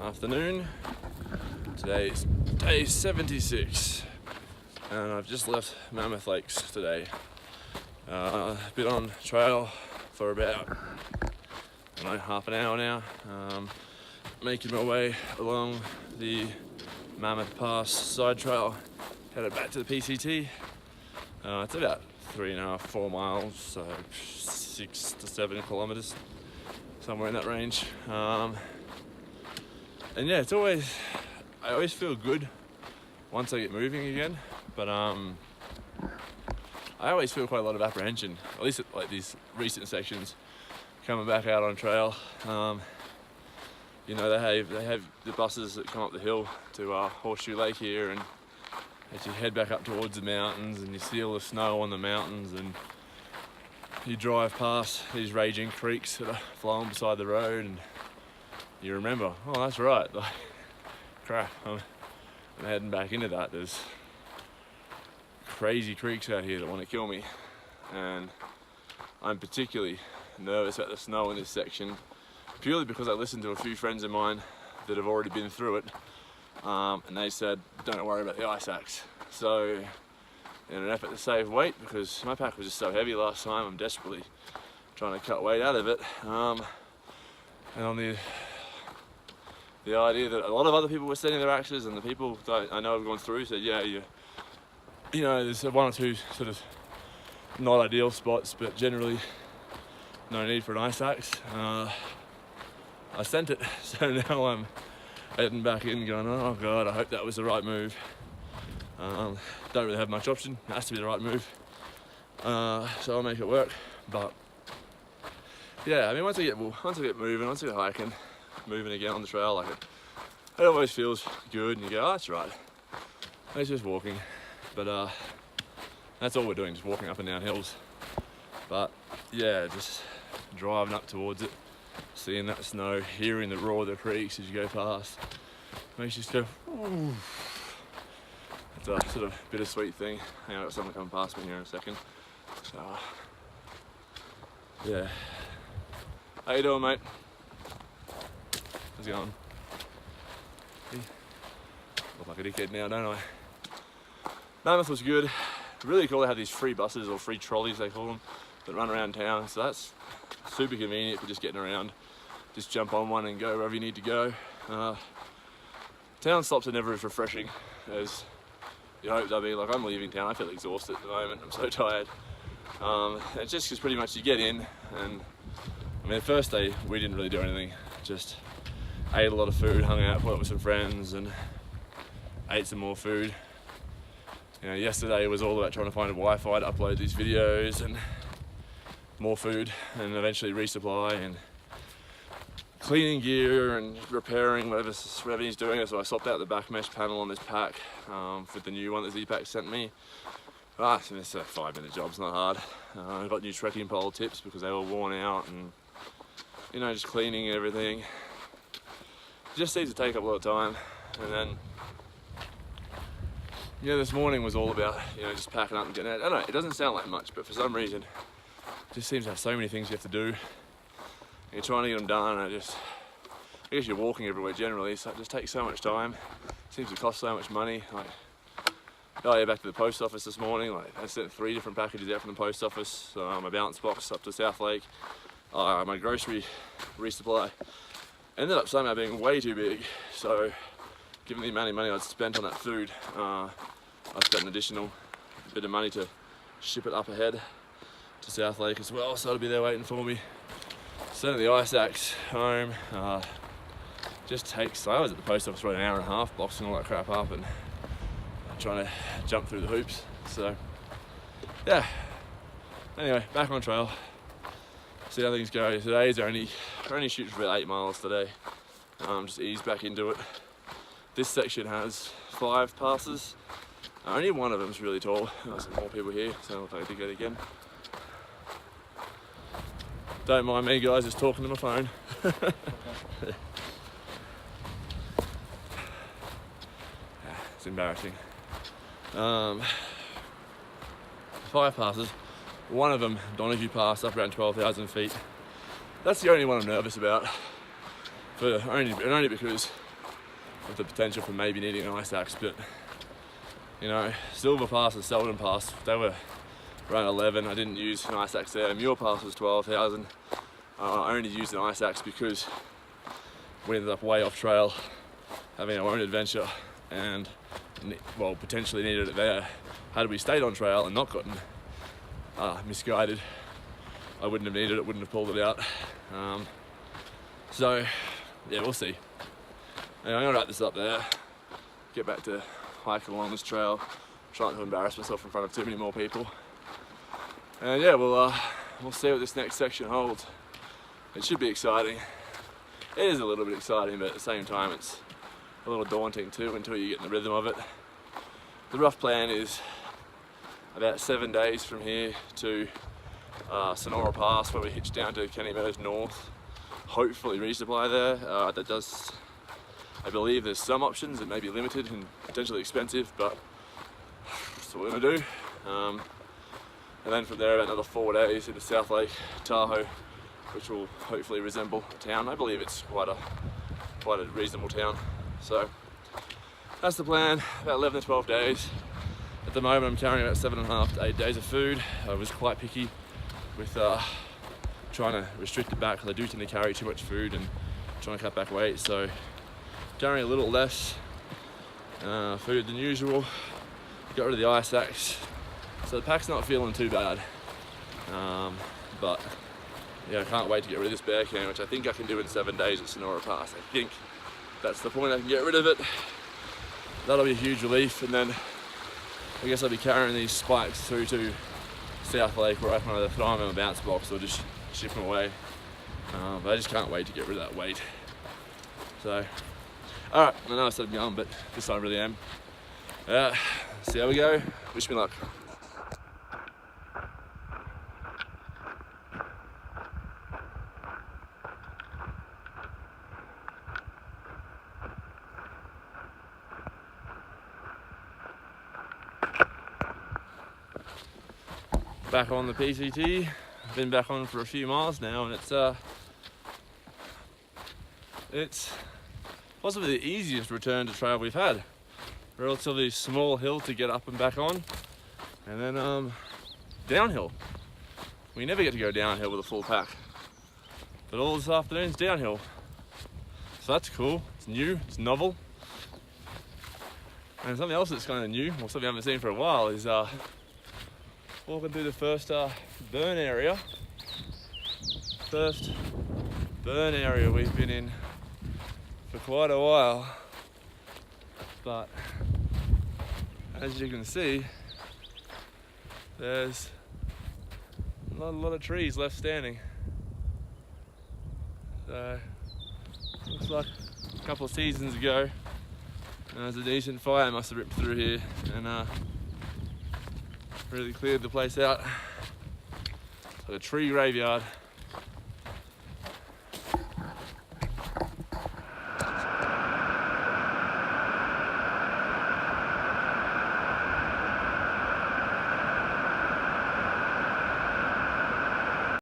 afternoon. Today is day 76 and I've just left Mammoth Lakes today. Been on trail for about half an hour now, making my way along the Mammoth Pass side trail, headed back to the PCT. It's about 3.5-4 miles, so 6 to 7 kilometers, somewhere in that range. And yeah, I always feel good once I get moving again, but I always feel quite a lot of apprehension, at least at like these recent sections coming back out on trail. You know, they have the buses that come up the hill to Horseshoe Lake here, and as you head back up towards the mountains and you see all the snow on the mountains and you drive past these raging creeks that are flowing beside the road, and you remember, oh, that's right, like, crap, I'm heading back into that. There's crazy creeks out here that want to kill me, and I'm particularly nervous about the snow in this section, purely because I listened to a few friends of mine that have already been through it, and they said, don't worry about the ice axe. So in an effort to save weight, because my pack was just so heavy last time, I'm desperately trying to cut weight out of it. And on the idea that a lot of other people were setting their axes, and the people that I know have gone through said, yeah, you know, there's one or two sort of not ideal spots, but generally no need for an ice axe. I sent it, so now I'm heading back in going, oh God, I hope that was the right move. Don't really have much option, it has to be the right move. So I'll make it work. But yeah, I mean, once I get moving, once I get hiking, moving again on the trail, like it always feels good, and you go, oh, that's right, it's just walking. But that's all we're doing, just walking up and down hills. But yeah, just driving up towards it, seeing that snow, hearing the roar of the creeks as you go past, makes you just go, ooh. It's a sort of bittersweet thing. Hang on, I've got someone coming past me here in a second. So yeah. How you doing, mate? How's it going? Look like a dickhead now, don't I? Mammoth was good. Really cool. They have these free buses, or free trolleys they call them, that run around town. So that's super convenient for just getting around. Just jump on one and go wherever you need to go. Town stops are never as refreshing as you hope they'll be. Like, I'm leaving town, I feel exhausted at the moment. I'm so tired. It's just because pretty much you get in, and I mean, the first day we didn't really do anything. Just ate a lot of food, hung out, caught up with some friends, and ate some more food. You know, yesterday was all about trying to find a Wi-Fi to upload these videos, and more food, and eventually resupply, and cleaning gear and repairing whatever he's doing. So I swapped out the back mesh panel on this pack for the new one that Z-Pack sent me. So it's a 5-minute job, it's not hard. I got new trekking pole tips because they were worn out, and you know, just cleaning everything. It just seems to take up a lot of time. And then yeah, this morning was all about, you know, just packing up and getting out. I don't know, it doesn't sound like much, but for some reason it just seems to have so many things you have to do. You're trying to get them done, and I guess you're walking everywhere generally, so it just takes so much time. It seems to cost so much money. Like, oh yeah, back to the post office this morning. Like, I sent 3 different packages out from the post office. My balance box up to South Lake. My grocery resupply ended up somehow being way too big. So, given the amount of money I'd spent on that food, I spent an additional bit of money to ship it up ahead to South Lake as well. So it'll be there waiting for me. Sent the ice axe home. Just takes, I was at the post office for an hour and a half boxing all that crap up and trying to jump through the hoops. So yeah, anyway, back on trail, see how things go. Today's only shooting for about 8 miles today. Just ease back into it. This section has 5 passes. Only one of them's really tall. There's some more people here, so I'll take it again. Don't mind me, guys, just talking to my phone. It's embarrassing. 5 passes. One of them, Donahue Pass, up around 12,000 feet. That's the only one I'm nervous about. Only because with the potential for maybe needing an ice axe. But you know, Silver Pass and Selden Pass, they were around 11. I didn't use an ice axe there. Muir Pass was 12,000. I only used an ice axe because we ended up way off trail, having our own adventure, and well, potentially needed it there. Had we stayed on trail and not gotten misguided, I wouldn't have needed it, wouldn't have pulled it out. So yeah, we'll see. Anyway, I'm gonna wrap this up there, get back to hiking along this trail, try not to embarrass myself in front of too many more people. And yeah, we'll see what this next section holds. It should be exciting. It is a little bit exciting, but at the same time it's a little daunting too until you get in the rhythm of it. The rough plan is about 7 days from here to Sonora Pass, where we hitch down to Kenny Meadows North. Hopefully resupply there. I believe there's some options that may be limited and potentially expensive, but that's what we're gonna do. And then from there, about another 4 days into South Lake Tahoe, which will hopefully resemble a town. I believe it's quite a reasonable town. So that's the plan, about 11 to 12 days. At the moment I'm carrying about 7.5 to 8 days of food. I was quite picky with trying to restrict it back because I do tend to carry too much food and trying to cut back weight. So carrying a little less food than usual. Got rid of the ice axe. So the pack's not feeling too bad. But yeah, I can't wait to get rid of this bear can, which I think I can do in 7 days at Sonora Pass. I think that's the point, I can get rid of it. That'll be a huge relief, and then I guess I'll be carrying these spikes through to South Lake where I can either throw them in a bounce box or just ship them away. But I just can't wait to get rid of that weight. So, alright, I know I said I'm young, but this time I really am. See how we go. Wish me luck. Back on the PCT. I've been back on for a few miles now, and it's possibly the easiest return to trail we've had. Relatively small hill to get up and back on, and then downhill. We never get to go downhill with a full pack, but all this afternoon's downhill. So that's cool, it's new, it's novel. And something else that's kind of new, or something I haven't seen for a while, is walking through the first burn area. First burn area we've been in for quite a while, but as you can see, there's not a lot of trees left standing. So looks like a couple of seasons ago there's a decent fire must have ripped through here and really cleared the place out. Like a tree graveyard.